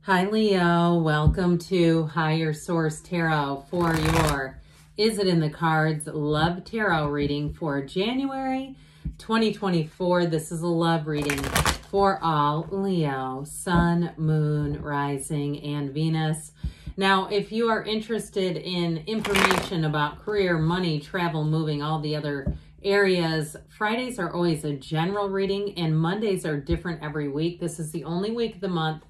Hi Leo, welcome to Higher Source Tarot for your Is It in the Cards Love Tarot reading for January 2024. This is a love reading for all Leo, Sun, Moon, Rising, and Venus. Now, if you are interested in information about career, money, travel, moving, all the other areas, Fridays are always a general reading and Mondays are different every week. This is the only week of the month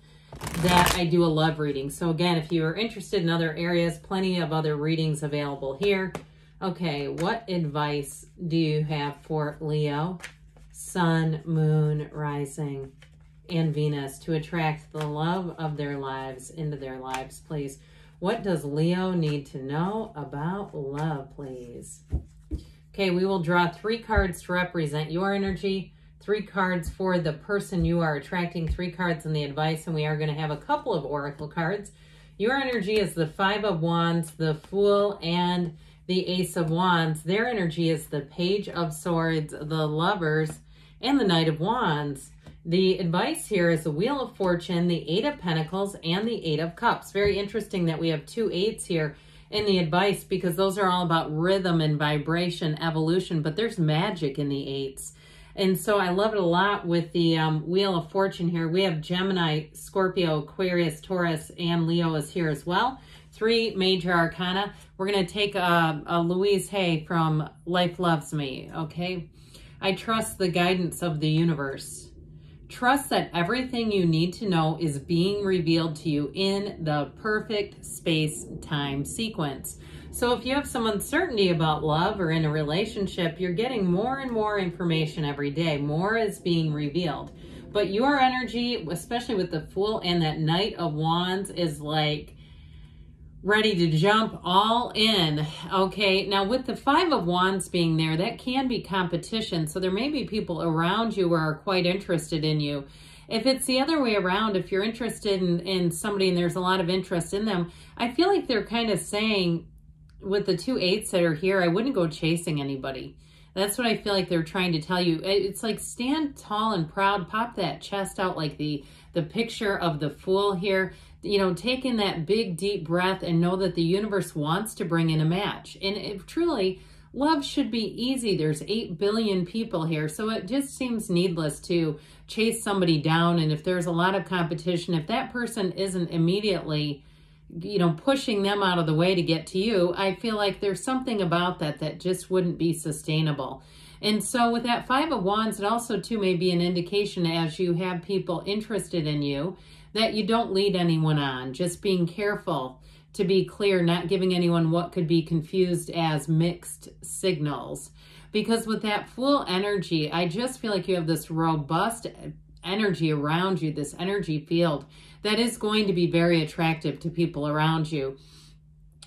that I do a love reading. So again, if you are interested in other areas, plenty of other readings available here. Okay, what advice do you have for Leo, Sun, Moon, Rising, and Venus to attract the love of their lives into their lives, please? What does Leo need to know about love, please? Okay, we will draw 3 cards to represent your energy, 3 cards for the person you are attracting, 3 cards in the advice, and we are going to have a couple of oracle cards. Your energy is the 5 of Wands, the Fool, and the Ace of Wands. Their energy is the Page of Swords, the Lovers, and the Knight of Wands. The advice here is the Wheel of Fortune, the 8 of Pentacles, and the 8 of Cups. Very interesting that we have 2 8s here in the advice because those are all about rhythm and vibration, evolution, but there's magic in the 8s. And so I love it a lot with the Wheel of Fortune here. We have Gemini, Scorpio, Aquarius, Taurus, and Leo is here as well. 3 major arcana. We're going to take a Louise Hay from Life Loves Me, okay? I trust the guidance of the universe. Trust that everything you need to know is being revealed to you in the perfect space-time sequence. So if you have some uncertainty about love or in a relationship, you're getting more and more information every day. More is being revealed. But your energy, especially with the Fool and that Knight of Wands, is like ready to jump all in. Okay, now with the 5 of Wands being there, that can be competition. So there may be people around you who are quite interested in you. If it's the other way around, if you're interested in somebody and there's a lot of interest in them, I feel like they're kind of saying, with the 2 8s that are here, I wouldn't go chasing anybody. That's what I feel like they're trying to tell you. It's like stand tall and proud, pop that chest out like the picture of the Fool here. You know, take in that big deep breath and know that the universe wants to bring in a match. And if truly, love should be easy. There's 8 billion people here, so it just seems needless to chase somebody down. And if there's a lot of competition, if that person isn't immediately, you know, pushing them out of the way to get to you, I feel like there's something about that just wouldn't be sustainable. And so with that 5 of Wands, it also too may be an indication as you have people interested in you that you don't lead anyone on. Just being careful to be clear, not giving anyone what could be confused as mixed signals. Because with that Fool energy, I just feel like you have this robust energy around you, this energy field that is going to be very attractive to people around you.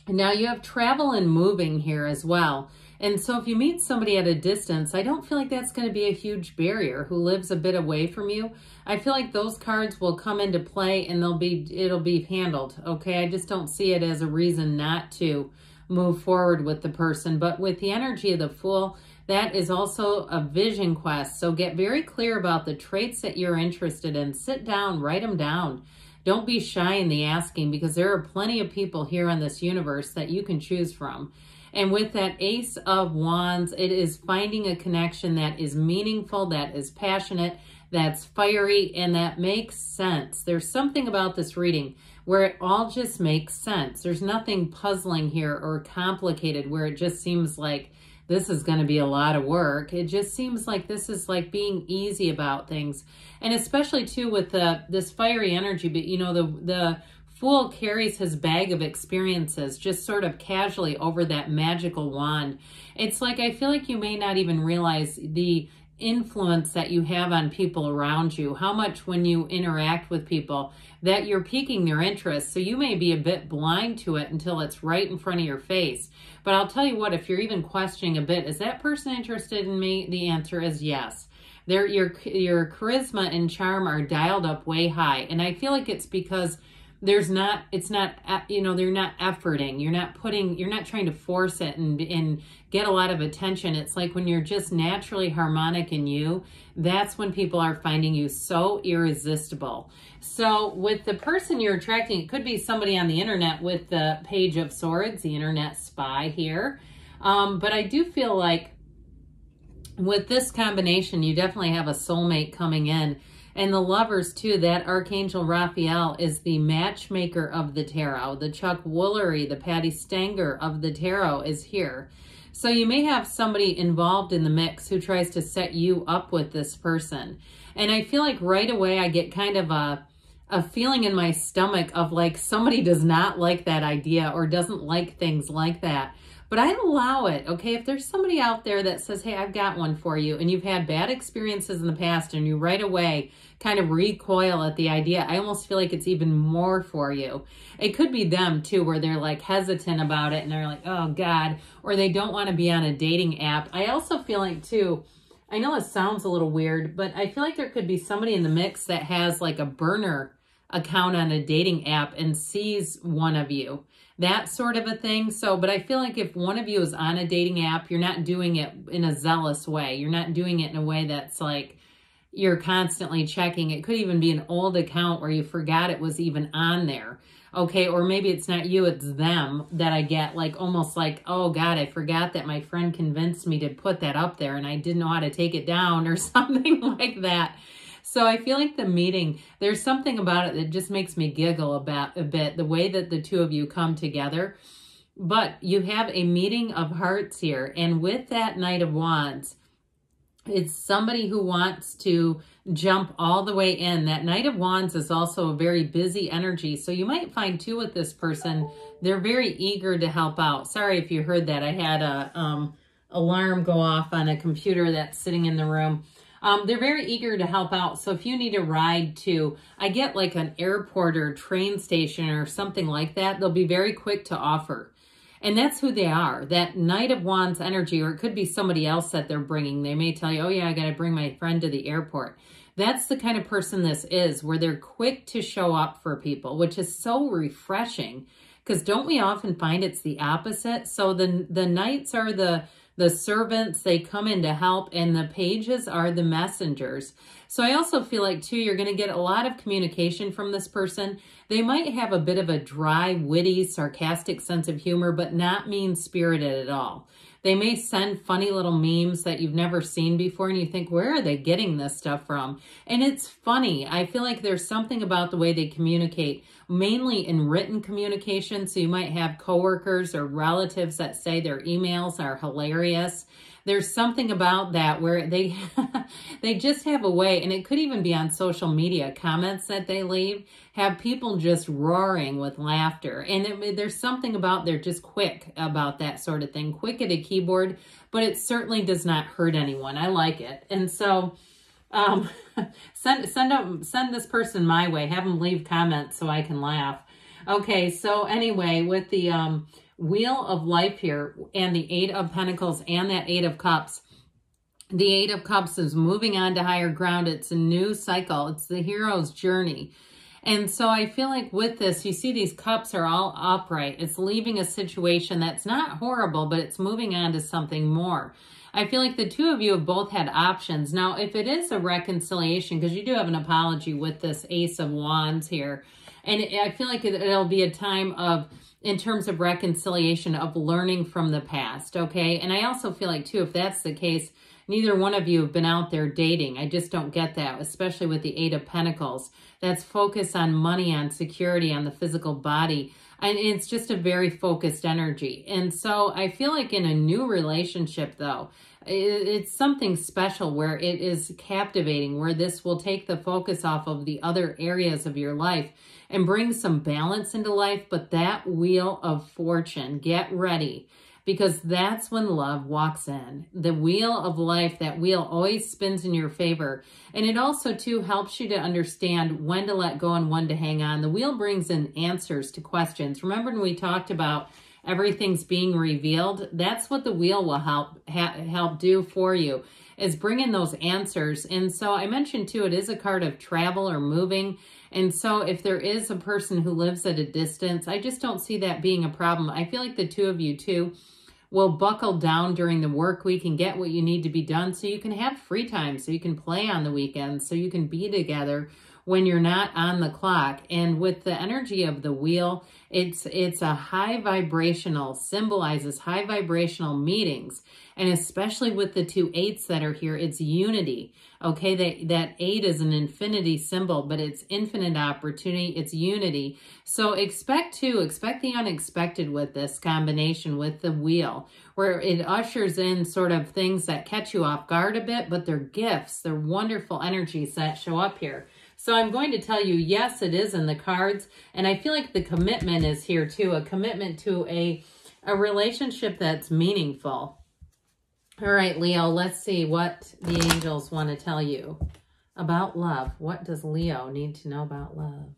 Now you have travel and moving here as well. And so if you meet somebody at a distance, I don't feel like that's going to be a huge barrier who lives a bit away from you. I feel like those cards will come into play and it'll be handled. Okay, I just don't see it as a reason not to move forward with the person. But with the energy of the Fool, that is also a vision quest. So get very clear about the traits that you're interested in. Sit down, write them down. Don't be shy in the asking because there are plenty of people here on this universe that you can choose from. And with that Ace of Wands, it is finding a connection that is meaningful, that is passionate, that's fiery, and that makes sense. There's something about this reading where it all just makes sense. There's nothing puzzling here or complicated where it just seems like this is going to be a lot of work. It just seems like this is like being easy about things. And especially too with this fiery energy, but you know, the Fool carries his bag of experiences just sort of casually over that magical wand. It's like, I feel like you may not even realize the influence that you have on people around you, how much when you interact with people that you're piquing their interest. So you may be a bit blind to it until it's right in front of your face. But I'll tell you what, if you're even questioning a bit, is that person interested in me? The answer is yes. Your charisma and charm are dialed up way high. And I feel like it's because they're not efforting. You're not trying to force it and get a lot of attention. It's like when you're just naturally harmonic in you, that's when people are finding you so irresistible. So with the person you're attracting, it could be somebody on the internet with the Page of Swords, the internet spy here. But I do feel like with this combination, you definitely have a soulmate coming in. And the Lovers, too, that Archangel Raphael is the matchmaker of the tarot. The Chuck Woolery, the Patty Stanger of the tarot is here. So you may have somebody involved in the mix who tries to set you up with this person. And I feel like right away I get kind of a feeling in my stomach of like somebody does not like that idea or doesn't like things like that. But I allow it, okay? If there's somebody out there that says, hey, I've got one for you, and you've had bad experiences in the past and you right away kind of recoil at the idea, I almost feel like it's even more for you. It could be them too, where they're like hesitant about it and they're like, oh God, or they don't want to be on a dating app. I also feel like too, I know it sounds a little weird, but I feel like there could be somebody in the mix that has like a burner account on a dating app and sees one of you. That sort of a thing. So, but I feel like if one of you is on a dating app, you're not doing it in a zealous way. You're not doing it in a way that's like you're constantly checking. It could even be an old account where you forgot it was even on there. Okay, or maybe it's not you, it's them that I get like almost like, oh God, I forgot that my friend convinced me to put that up there and I didn't know how to take it down or something like that. So I feel like the meeting, there's something about it that just makes me giggle about a bit, the way that the two of you come together. But you have a meeting of hearts here. And with that Knight of Wands, it's somebody who wants to jump all the way in. That Knight of Wands is also a very busy energy. So you might find too with this person, they're very eager to help out. Sorry if you heard that. I had a alarm go off on a computer that's sitting in the room. They're very eager to help out. So if you need a ride to, I get like an airport or train station or something like that, they'll be very quick to offer. And that's who they are, that Knight of Wands energy, or it could be somebody else that they're bringing. They may tell you, oh yeah, I got to bring my friend to the airport. That's the kind of person this is, where they're quick to show up for people, which is so refreshing. Because don't we often find it's the opposite? So the Knights are the servants, they come in to help, and the pages are the messengers. So I also feel like, too, you're going to get a lot of communication from this person. They might have a bit of a dry, witty, sarcastic sense of humor, but not mean-spirited at all. They may send funny little memes that you've never seen before, and you think, where are they getting this stuff from? And it's funny. I feel like there's something about the way they communicate, mainly in written communication. So you might have coworkers or relatives that say their emails are hilarious. There's something about that where they they just have a way, and it could even be on social media, comments that they leave, have people just roaring with laughter. And there's something about they're just quick about that sort of thing, quick at a keyboard, but it certainly does not hurt anyone. I like it. And so send this person my way. Have them leave comments so I can laugh. Okay, so anyway, with the Wheel of Life here and the Eight of Pentacles and that Eight of Cups, the Eight of Cups is moving on to higher ground. It's a new cycle. It's the hero's journey. And so I feel like with this, you see these cups are all upright. It's leaving a situation that's not horrible, but it's moving on to something more. I feel like the two of you have both had options. Now, if it is a reconciliation, because you do have an apology with this Ace of Wands here, and I feel like it'll be a time of, in terms of reconciliation, of learning from the past, okay? And I also feel like, too, if that's the case, neither one of you have been out there dating. I just don't get that, especially with the Eight of Pentacles. That's focused on money, on security, on the physical body. And it's just a very focused energy. And so I feel like in a new relationship, though, it's something special where it is captivating, where this will take the focus off of the other areas of your life and bring some balance into life. But that Wheel of Fortune, get ready, because that's when love walks in. The Wheel of Life, that wheel always spins in your favor. And it also, too, helps you to understand when to let go and when to hang on. The wheel brings in answers to questions. Remember when we talked about everything's being revealed? That's what the wheel will help do for you, is bring in those answers. And so I mentioned, too, it is a card of travel or moving. And so if there is a person who lives at a distance, I just don't see that being a problem. I feel like the two of you, too, will buckle down during the work week and get what you need to be done so you can have free time, so you can play on the weekends, so you can be together when you're not on the clock. And with the energy of the wheel, it's a high vibrational, symbolizes high vibrational meetings. And especially with the 2 8s that are here, it's unity. Okay, that 8 is an infinity symbol, but it's infinite opportunity, it's unity. So expect the unexpected with this combination with the wheel, where it ushers in sort of things that catch you off guard a bit, but they're gifts, they're wonderful energies that show up here. So I'm going to tell you, yes, it is in the cards. And I feel like the commitment is here too, a commitment to a relationship that's meaningful. All right, Leo, let's see what the angels want to tell you about love. What does Leo need to know about love?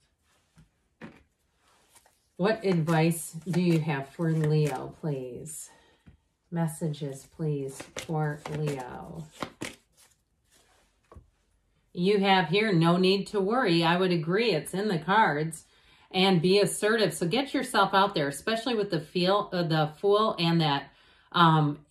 What advice do you have for Leo, please? Messages, please, for Leo. You have here, no need to worry. I would agree. It's in the cards. And be assertive. So get yourself out there, especially with the Fool and that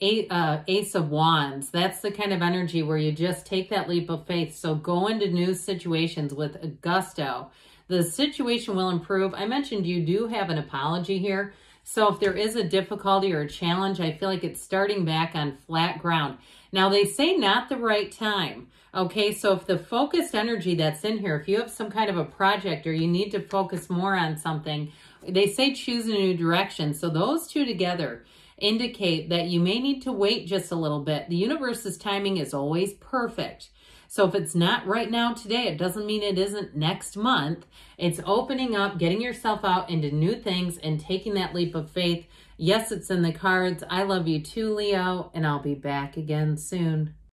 Ace of Wands. That's the kind of energy where you just take that leap of faith. So go into new situations with gusto. The situation will improve. I mentioned you do have an apology here. So if there is a difficulty or a challenge, I feel like it's starting back on flat ground. Now, they say not the right time. Okay, so if the focused energy that's in here, if you have some kind of a project or you need to focus more on something, they say choose a new direction. So those two together indicate that you may need to wait just a little bit. The universe's timing is always perfect. So if it's not right now today, it doesn't mean it isn't next month. It's opening up, getting yourself out into new things and taking that leap of faith. Yes, it's in the cards. I love you too, Leo, and I'll be back again soon.